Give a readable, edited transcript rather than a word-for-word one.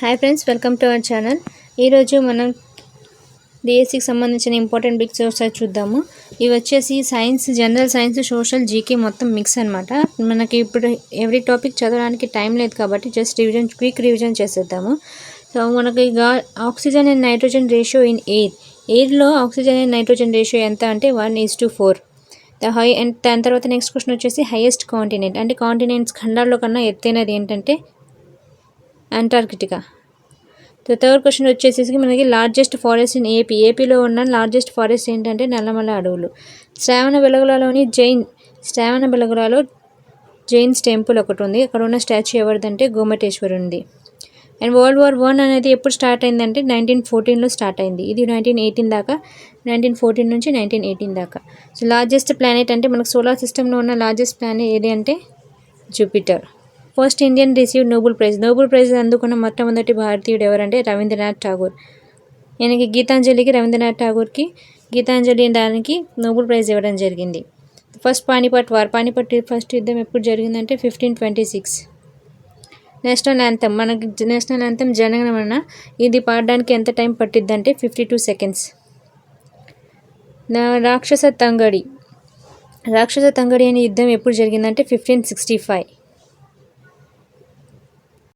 Hi friends, welcome to our channel. ఈరోజు మనం డిఎస్సికి సంబంధించిన ఇంపార్టెంట్ బిట్స్ ఒకసారి చూద్దాము. ఇవి వచ్చేసి science, general science, social, GK మొత్తం మిక్స్ అనమాట. మనకి ఇప్పుడు ఎవ్రీ టాపిక్ చదవడానికి టైం లేదు కాబట్టి జస్ట్ క్విక్ రివిజన్ చేసేద్దాము. సో మనకి oxygen and nitrogen ratio in ఎయిర్లో ఆక్సిజన్ అండ్ నైట్రోజన్ రేషియో ఎంత అంటే 1:4. అండ్ దాని తర్వాత నెక్స్ట్ క్వశ్చన్ వచ్చేసి హైయెస్ట్ కాంటినెంట్, అంటే కాంటినెంట్స్ ఖండాల్లో కన్నా ఎత్తైనది ఏంటంటే అంటార్కిటికా. సో థర్డ్ క్వశ్చన్ వచ్చేసి మనకి లార్జెస్ట్ ఫారెస్ట్ ఇన్ ఏపీలో ఉన్న లార్జెస్ట్ ఫారెస్ట్ ఏంటంటే నల్లమల అడవులు. శ్రావణబెలగొలలో జైన్స్ టెంపుల్ ఒకటి ఉంది. అక్కడ ఉన్న స్టాచ్యూ ఎవరిదంటే గోమటేశ్వరునిది. అండ్ వరల్డ్ వార్ I అనేది ఎప్పుడు స్టార్ట్ అయిందంటే 1914లో స్టార్ట్ అయింది. ఇది 1918 దాకా, 1914 నుంచి 1918 దాకా. సో లార్జెస్ట్ ప్లానెట్ అంటే మనకు సోలార్ సిస్టంలో ఉన్న లార్జెస్ట్ ప్లానెట్ ఏది అంటే Jupiter. First Indian received Nobel prize అందుకున్న మొట్టమొదటి భారతీయుడు ఎవరంటే రవీంద్రనాథ్ ఠాగూర్. ఈయనకి రవీంద్రనాథ్ ఠాగూర్కి గీతాంజలి దానికి నోబెల్ ప్రైజ్ ఇవ్వడం జరిగింది. ఫస్ట్ పానిపట్ ఫస్ట్ యుద్ధం ఎప్పుడు జరిగిందంటే 1526. నేషనల్ యాంథమ్, మనకి నేషనల్ యాంథమ్ జనగణమన. ఇది పాడడానికి ఎంత టైం పట్టిద్దంటే 52 seconds. రాక్షస తంగడి అనే యుద్ధం ఎప్పుడు జరిగిందంటే 1565.